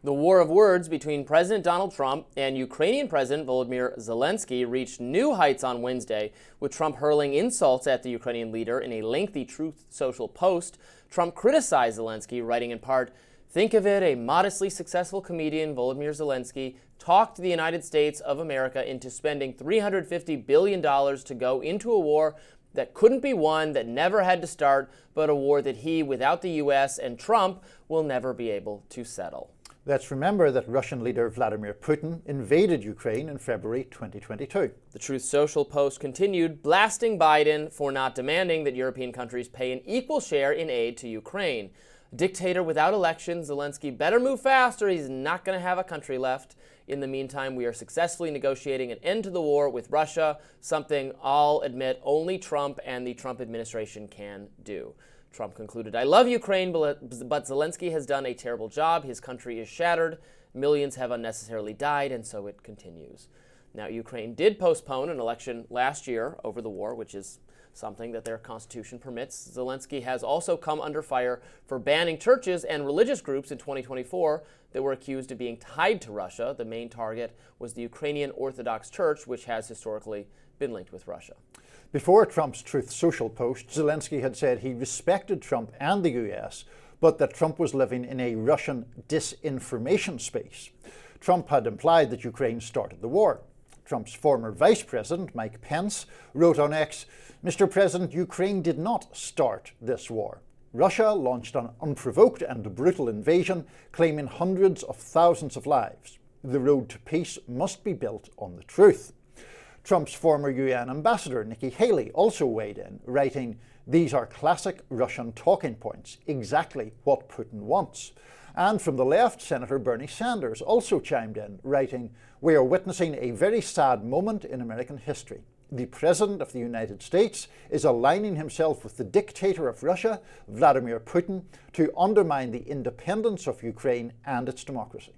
The war of words between President Donald Trump and Ukrainian President Volodymyr Zelenskyy reached new heights on Wednesday, with Trump hurling insults at the Ukrainian leader in a lengthy Truth Social post. Trump criticized Zelenskyy, writing in part, "Think of it, a modestly successful comedian, Volodymyr Zelenskyy, talked the United States of America into spending $350 billion to go into a war that couldn't be won, that never had to start, but a war that he, without the U.S. and Trump, will never be able to settle." Let's remember that Russian leader Vladimir Putin invaded Ukraine in February 2022. The Truth Social post continued, blasting Biden for not demanding that European countries pay an equal share in aid to Ukraine. Dictator without elections, Zelenskyy better move fast or he's not going to have a country left. In the meantime, we are successfully negotiating an end to the war with Russia, something I'll admit only Trump and the Trump administration can do. Trump concluded, "I love Ukraine, but Zelenskyy has done a terrible job. His country is shattered. Millions have unnecessarily died, and so it continues." Now, Ukraine did postpone an election last year over the war, which is something that their constitution permits. Zelenskyy has also come under fire for banning churches and religious groups in 2024 that were accused of being tied to Russia. The main target was the Ukrainian Orthodox Church, which has historically been linked with Russia. Before Trump's Truth Social post, Zelenskyy had said he respected Trump and the US, but that Trump was living in a Russian disinformation space. Trump had implied that Ukraine started the war. Trump's former vice president, Mike Pence, wrote on X, "Mr. President, Ukraine did not start this war. Russia launched an unprovoked and brutal invasion, claiming hundreds of thousands of lives. The road to peace must be built on the truth." Trump's former UN ambassador, Nikki Haley, also weighed in, writing, "These are classic Russian talking points, exactly what Putin wants." And from the left, Senator Bernie Sanders also chimed in, writing, "We are witnessing a very sad moment in American history. The President of the United States is aligning himself with the dictator of Russia, Vladimir Putin, to undermine the independence of Ukraine and its democracy."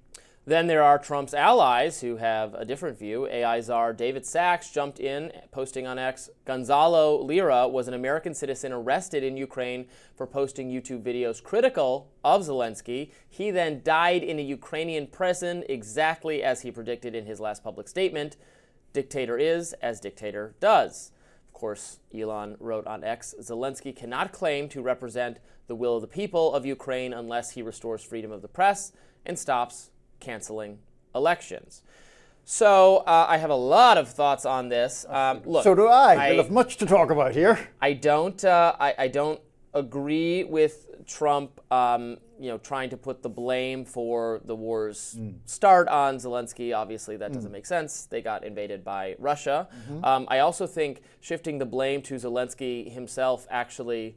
Then there are Trump's allies who have a different view. AI czar David Sachs jumped in, posting on X, "Gonzalo Lira was an American citizen arrested in Ukraine for posting YouTube videos critical of Zelenskyy. He then died in a Ukrainian prison, exactly as he predicted in his last public statement. Dictator is as dictator does." Of course, Elon wrote on X, "Zelenskyy cannot claim to represent the will of the people of Ukraine unless he restores freedom of the press and stops canceling elections." So I have a lot of thoughts on this. Look, so do I. We'll have much to talk about here. I don't agree with Trump, trying to put the blame for the war's start on Zelenskyy. Obviously, that doesn't make sense. They got invaded by Russia. I also think shifting the blame to Zelenskyy himself actually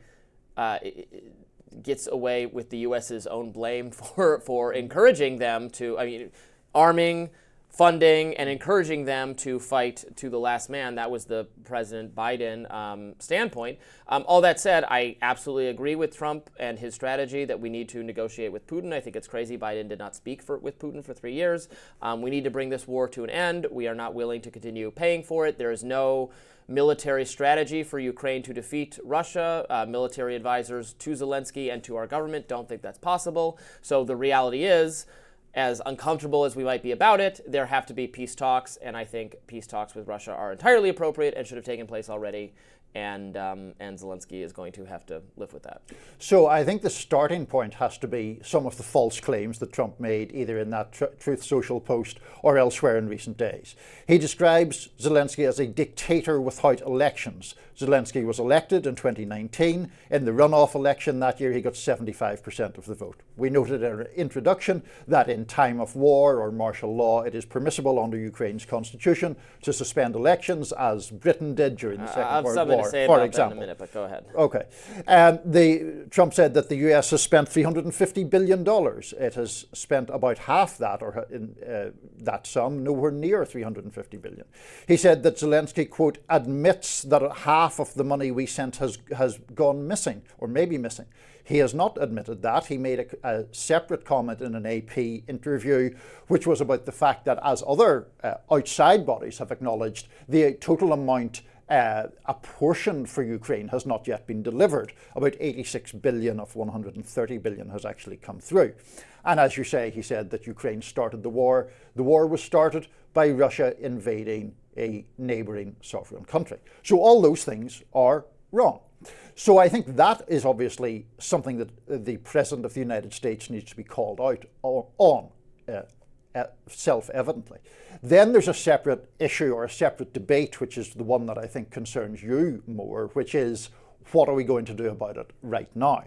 gets away with the U.S.'s own blame for encouraging them to, arming, funding, and encouraging them to fight to the last man. That was the President Biden standpoint. All that said, I absolutely agree with Trump and his strategy that we need to negotiate with Putin. I think it's crazy Biden did not speak with Putin for 3 years. We need to bring this war to an end. We are not willing to continue paying for it. There is no military strategy for Ukraine to defeat Russia. Military advisors to Zelenskyy and to our government don't think that's possible. So the reality is, as uncomfortable as we might be about it, there have to be peace talks, and I think peace talks with Russia are entirely appropriate and should have taken place already. And Zelenskyy is going to have to live with that. So I think the starting point has to be some of the false claims that Trump made either in that Truth Social post or elsewhere in recent days. He describes Zelenskyy as a dictator without elections. Zelenskyy was elected in 2019. In the runoff election that year, he got 75% of the vote. We noted in our introduction that in time of war or martial law, it is permissible under Ukraine's constitution to suspend elections, as Britain did during the Second World War, for example. In a minute, but go ahead. Okay. Trump said that the US has spent $350 billion. It has spent about half that, or that sum, nowhere near $350 billion. He said that Zelenskyy, quote, admits that half of the money we sent has gone missing, or maybe missing. He has not admitted that. He made a separate comment in an AP interview, which was about the fact that, as other outside bodies have acknowledged, the total amount a portion for Ukraine has not yet been delivered. About 86 billion of 130 billion has actually come through. And as you say, he said that Ukraine started the war. The war was started by Russia invading a neighbouring sovereign country. So all those things are wrong. So I think that is obviously something that the President of the United States needs to be called out on, self-evidently. Then there's a separate issue or a separate debate, which is the one that I think concerns you more, which is what are we going to do about it right now?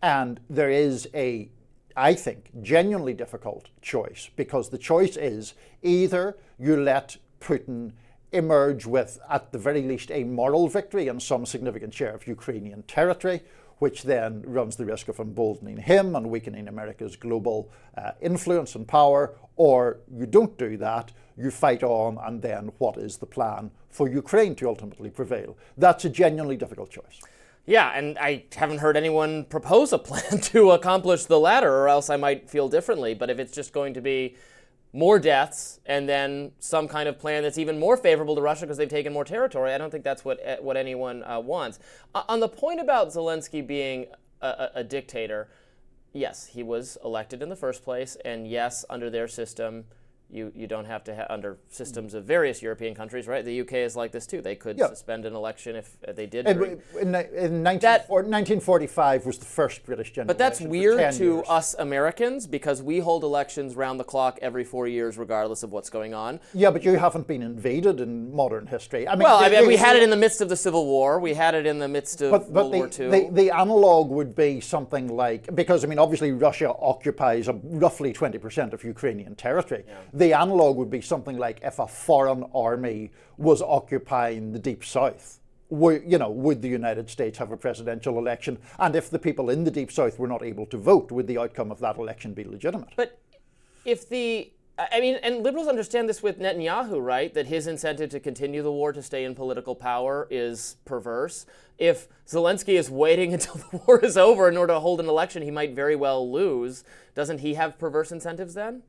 And there is a, I think, genuinely difficult choice, because the choice is either you let Putin emerge with, at the very least, a moral victory and some significant share of Ukrainian territory, which then runs the risk of emboldening him and weakening America's global influence and power, or you don't do that, you fight on, and then what is the plan for Ukraine to ultimately prevail? That's a genuinely difficult choice. Yeah, and I haven't heard anyone propose a plan to accomplish the latter, or else I might feel differently. But if it's just going to be more deaths and then some kind of plan that's even more favorable to Russia because they've taken more territory, I don't think that's what anyone wants. On the point about Zelenskyy being a dictator, yes, he was elected in the first place, and yes, under their system, you don't have to under systems of various European countries, right? The UK is like this too. They could suspend an election if they did. In 1945 was the first British general But that's election weird to years. us Americans, because we hold elections round the clock every 4 years, regardless of what's going on. Yeah, but you haven't been invaded in modern history. I mean, We had it in the midst of the Civil War. We had it in the midst of World War II. The analog would be something like, because I mean, obviously Russia occupies roughly 20% of Ukrainian territory. Yeah. The analog would be something like if a foreign army was occupying the Deep South. Would the United States have a presidential election? And if the people in the Deep South were not able to vote, would the outcome of that election be legitimate? But and liberals understand this with Netanyahu, right? That his incentive to continue the war, to stay in political power, is perverse. If Zelenskyy is waiting until the war is over in order to hold an election he might very well lose, doesn't he have perverse incentives then?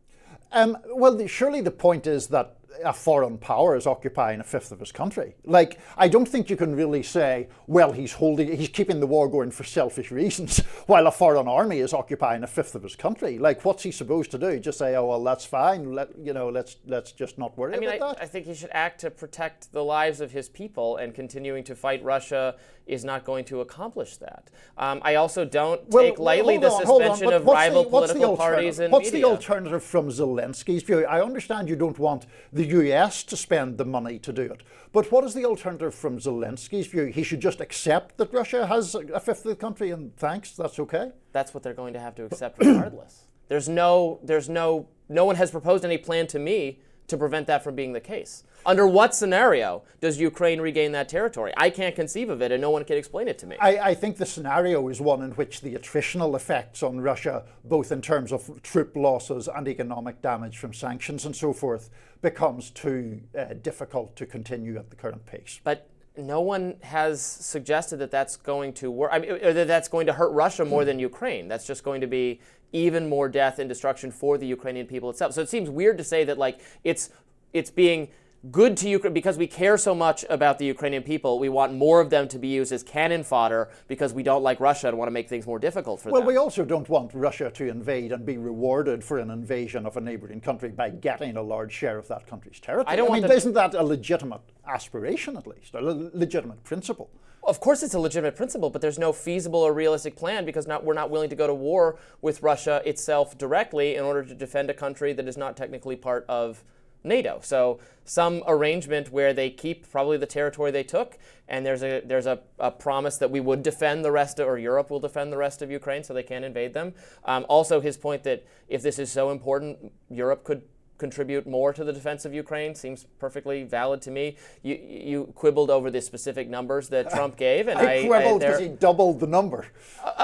Well, surely the point is that a foreign power is occupying a fifth of his country. Like, I don't think you can really say, well, he's keeping the war going for selfish reasons, while a foreign army is occupying a fifth of his country. Like, what's he supposed to do? Just say, oh, well, that's fine. Let's just not worry about that. I think he should act to protect the lives of his people, and continuing to fight Russia is not going to accomplish that. I also don't take lightly the suspension of rival political parties and media. What's the alternative from Zelenskyy's view? I understand you don't want the US to spend the money to do it, but what is the alternative from Zelenskyy's view? He should just accept that Russia has a fifth of the country, and thanks, that's okay? That's what they're going to have to accept regardless. No one has proposed any plan to me to prevent that from being the case. Under what scenario does Ukraine regain that territory? I can't conceive of it, and no one can explain it to me. I think the scenario is one in which the attritional effects on Russia, both in terms of troop losses and economic damage from sanctions and so forth, becomes too difficult to continue at the current pace. But no one has suggested that that's going to work. Or that that's going to hurt Russia more than Ukraine. That's just going to be even more death and destruction for the Ukrainian people itself. So it seems weird to say that it's being good to Ukraine because we care so much about the Ukrainian people. We want more of them to be used as cannon fodder because we don't like Russia and want to make things more difficult for them. Well, we also don't want Russia to invade and be rewarded for an invasion of a neighbouring country by getting a large share of that country's territory. Isn't that a legitimate aspiration, at least, a legitimate principle? Of course it's a legitimate principle, but there's no feasible or realistic plan because we're not willing to go to war with Russia itself directly in order to defend a country that is not technically part of NATO. So some arrangement where they keep probably the territory they took, and there's a promise that we would defend the rest or Europe will defend the rest of Ukraine so they can't invade them. Also his point that if this is so important, Europe could contribute more to the defense of Ukraine seems perfectly valid to me. You quibbled over the specific numbers that Trump gave, and I quibbled because he doubled the number.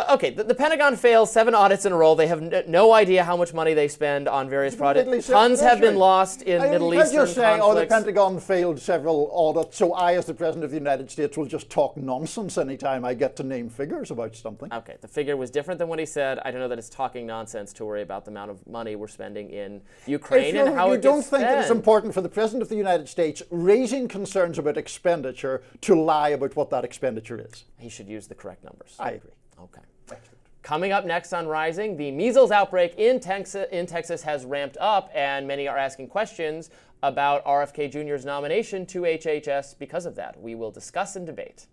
Okay, the Pentagon fails 7 audits in a row. They have no idea how much money they spend on various projects. Tons have been lost in Middle Eastern conflicts. You can't just say, oh, the Pentagon failed several audits, so I, as the President of the United States, will just talk nonsense anytime I get to name figures about something. Okay, the figure was different than what he said. I don't know that it's talking nonsense to worry about the amount of money we're spending in Ukraine. and how you it gets don't think it is spent. important for the President of the United States raising concerns about expenditure to lie about what that expenditure is? He should use the correct numbers. I agree. Okay. Coming up next on Rising, the measles outbreak in Texas has ramped up, and many are asking questions about RFK Jr.'s nomination to HHS because of that. We will discuss and debate.